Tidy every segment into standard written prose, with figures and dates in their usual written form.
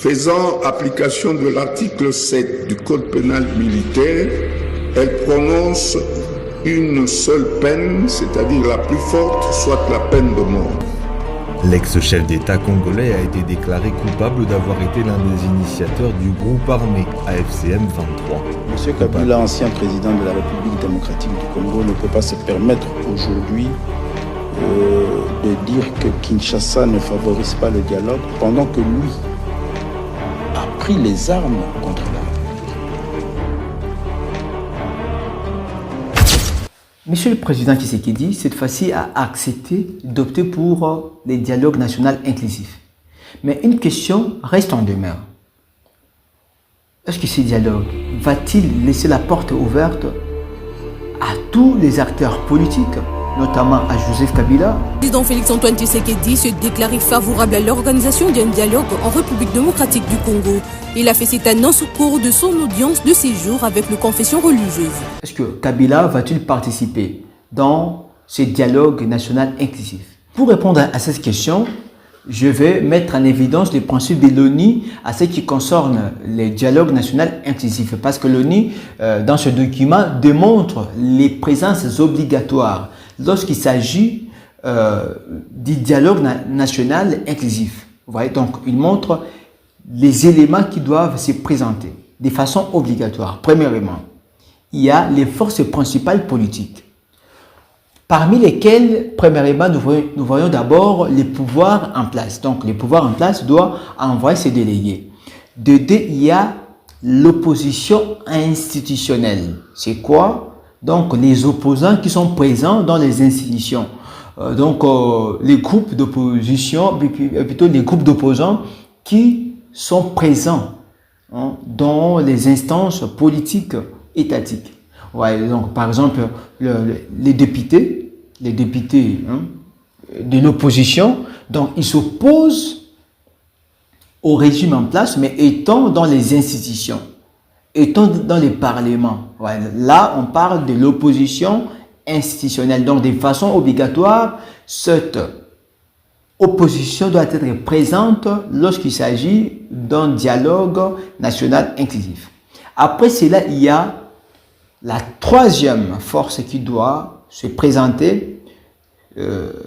Faisant application de l'article 7 du Code pénal militaire, elle prononce une seule peine, c'est-à-dire la plus forte, soit la peine de mort. L'ex-chef d'État congolais a été déclaré coupable d'avoir été l'un des initiateurs du groupe armé AFCM 23. Monsieur Kabila, ancien président de la République démocratique du Congo, ne peut pas se permettre aujourd'hui de dire que Kinshasa ne favorise pas le dialogue pendant que lui a pris les armes contre la République. Monsieur le Président Tshisekedi, cette fois-ci, a accepté d'opter pour les dialogues nationaux inclusifs. Mais une question reste en demeure. Est-ce que ces dialogues va-t-il laisser la porte ouverte à tous les acteurs politiques, notamment à Joseph Kabila? Le président Félix-Antoine Tshisekedi se déclarait favorable à l'organisation d'un dialogue en République démocratique du Congo. Il a fait cette annonce au cours de son audience de séjour avec les confessions religieuses. Est-ce que Kabila va-t-il participer dans ce dialogue national inclusif? Pour répondre à cette question, je vais mettre en évidence les principes de l'ONU à ce qui concerne les dialogues nationaux inclusifs. Parce que l'ONU, dans ce document, démontre les présences obligatoires lorsqu'il s'agit du dialogue national inclusif. Vous voyez, donc il montre les éléments qui doivent se présenter de façon obligatoire. Premièrement, il y a les forces principales politiques, parmi lesquelles, premièrement, nous voyons d'abord les pouvoirs en place. Donc, les pouvoirs en place doivent envoyer ses délégués. De deux, il y a l'opposition institutionnelle. C'est quoi? Donc, les opposants qui sont présents dans les institutions. Les groupes d'opposition, plutôt les groupes d'opposants qui sont présents dans les instances politiques étatiques. Ouais, donc, par exemple, les députés de l'opposition, donc ils s'opposent au régime en place, mais étant dans les institutions, étant dans les parlements. Ouais, là, on parle de l'opposition institutionnelle. Donc, de façon obligatoire, cette opposition doit être présente lorsqu'il s'agit d'un dialogue national inclusif. Après cela, il y a la troisième force qui doit se présenter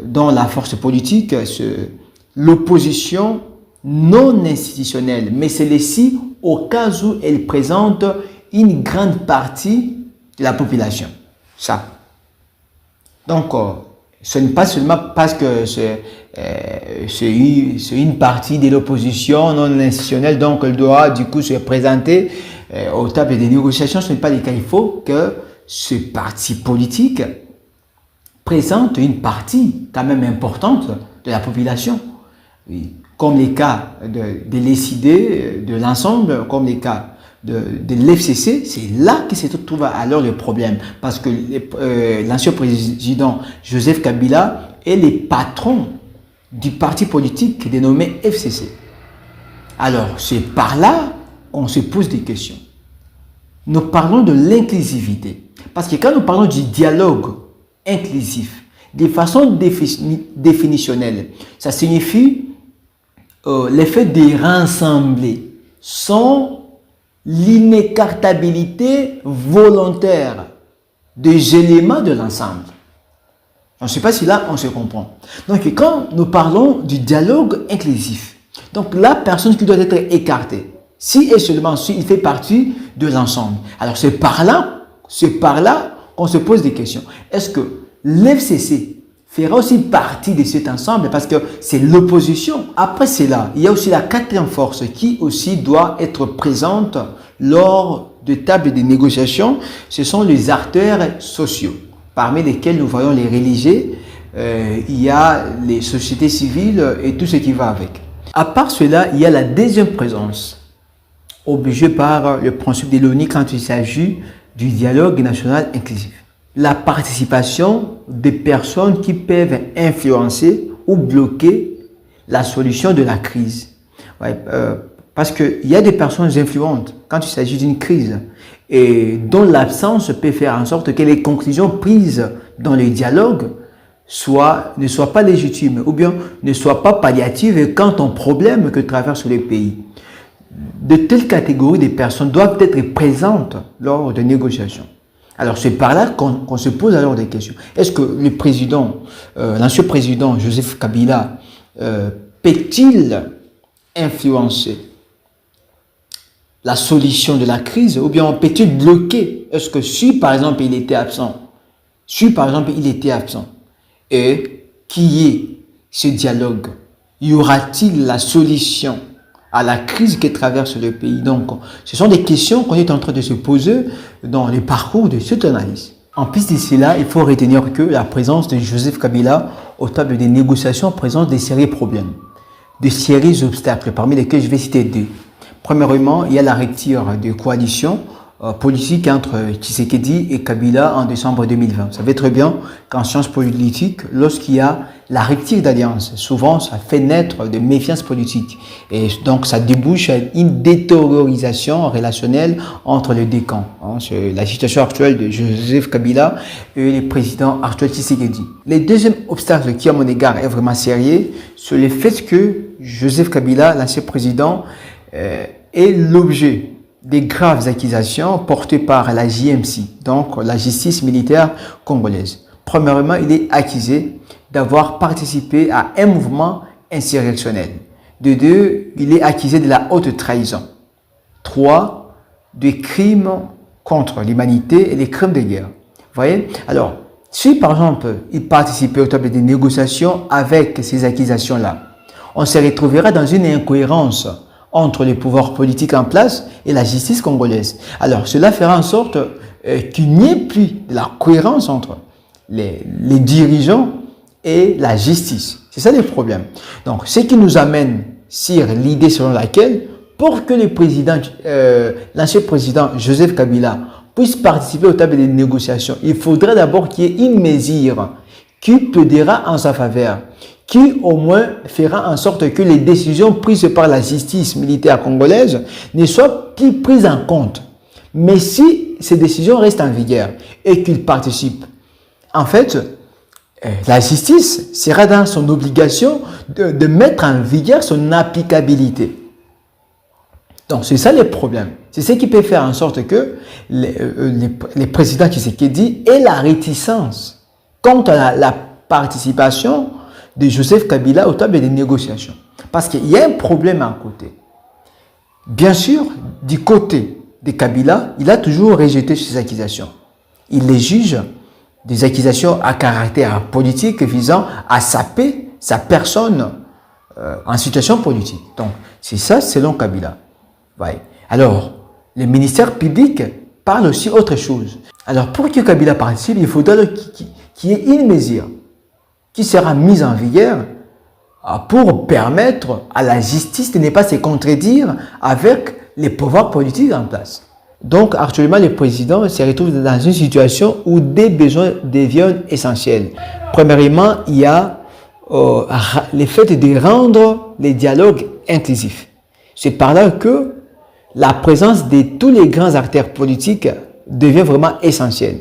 dans la force politique, c'est l'opposition non institutionnelle. Mais celle-ci, au cas où elle présente une grande partie de la population. Ça. Donc, ce n'est pas seulement parce que c'est une partie de l'opposition non institutionnelle, donc elle doit du coup se présenter aux tables des négociations. Ce n'est pas le cas. Il faut que ce parti politique présente une partie quand même importante de la population. Oui. Comme les cas de l'ECD, de l'ensemble, comme les cas de l'FCC, c'est là que se trouve alors le problème. Parce que l'ancien président Joseph Kabila est le patron du parti politique dénommé FCC. Alors, c'est par là qu'on se pose des questions. Nous parlons de l'inclusivité. Parce que quand nous parlons du dialogue inclusif, de façon définitionnelle, ça signifie l'effet de rassembler sans l'inécartabilité volontaire des éléments de l'ensemble. Je ne sais pas si là on se comprend. Donc quand nous parlons du dialogue inclusif, donc la personne qui doit être écartée, si et seulement si il fait partie de l'ensemble. Alors c'est par là qu'on se pose des questions. Est-ce que l'FCC fera aussi partie de cet ensemble parce que c'est l'opposition. Après cela, il y a aussi la quatrième force qui aussi doit être présente lors de tables de négociation. Ce sont les acteurs sociaux, parmi lesquels nous voyons les religieux, il y a les sociétés civiles et tout ce qui va avec. À part cela, il y a la deuxième présence, obligée par le principe de l'ONU quand il s'agit du dialogue national inclusif. La participation des personnes qui peuvent influencer ou bloquer la solution de la crise. Ouais, parce qu'il y a des personnes influentes quand il s'agit d'une crise et dont l'absence peut faire en sorte que les conclusions prises dans les dialogues ne soient pas légitimes ou bien ne soient pas palliatives quant au problème que traverse le pays. de telles catégories de personnes doivent être présentes lors des négociations. Alors c'est par là qu'on se pose alors des questions. Est-ce que le président, l'ancien président Joseph Kabila, peut-il influencer la solution de la crise ou bien peut-il bloquer? Est-ce que si par exemple il était absent, et qu'il y ait ce dialogue, y aura-t-il la solution à la crise qui traverse le pays? Donc, ce sont des questions qu'on est en train de se poser dans le parcours de cette analyse. En plus de cela, il faut retenir que la présence de Joseph Kabila aux tables des négociations présente des sérieux problèmes, des sérieux obstacles, parmi lesquels je vais citer deux. Premièrement, il y a la rupture de coalition politique entre Tshisekedi et Kabila en décembre 2020. Vous savez très bien qu'en sciences politiques, lorsqu'il y a la rupture d'alliance, souvent ça fait naître de méfiance politique. Et donc ça débouche à une détériorisation relationnelle entre les deux camps. C'est la situation actuelle de Joseph Kabila et le président actuel Tshisekedi. Le deuxième obstacle qui à mon égard est vraiment sérieux, c'est le fait que Joseph Kabila, l'ancien président, est l'objet des graves accusations portées par la JMC, donc la justice militaire congolaise. Premièrement, il est accusé d'avoir participé à un mouvement insurrectionnel. De deux, il est accusé de la haute trahison. Trois, de crimes contre l'humanité et des crimes de guerre. Vous voyez? Alors, si par exemple, il participait au table des négociations avec ces accusations-là, on se retrouvera dans une incohérence entre les pouvoirs politiques en place et la justice congolaise. Alors, cela fera en sorte qu'il n'y ait plus de la cohérence entre les dirigeants et la justice. C'est ça le problème. Donc, ce qui nous amène sur l'idée selon laquelle, pour que le président, l'ancien président Joseph Kabila puisse participer aux tables des négociations, il faudrait d'abord qu'il y ait une mesure qui plaidera en sa faveur, qui au moins fera en sorte que les décisions prises par la justice militaire congolaise ne soient plus prises en compte. Mais si ces décisions restent en vigueur et qu'il participe, en fait, la justice sera dans son obligation de mettre en vigueur son applicabilité. Donc, c'est ça le problème. C'est ce qui peut faire en sorte que les présidents Tshisekedi aient la réticence quant à la participation de Joseph Kabila au table des négociations. Parce qu'il y a un problème à côté. Bien sûr, du côté de Kabila, il a toujours rejeté ces accusations. Il les juge des accusations à caractère politique visant à saper sa personne en situation politique. Donc, c'est ça selon Kabila. Ouais. Alors, le ministère public parle aussi autre chose. Alors, pour que Kabila participe, il faudra qu'il y ait une mesure qui sera mise en vigueur pour permettre à la justice de ne pas se contredire avec les pouvoirs politiques en place. Donc, actuellement, le président se retrouve dans une situation où des besoins deviennent essentiels. Premièrement, il y a le fait de rendre les dialogues inclusifs. C'est par là que la présence de tous les grands acteurs politiques devient vraiment essentielle.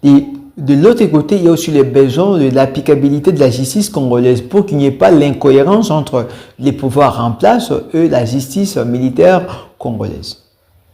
Et de l'autre côté, il y a aussi les besoins de l'applicabilité de la justice congolaise pour qu'il n'y ait pas l'incohérence entre les pouvoirs en place et la justice militaire congolaise.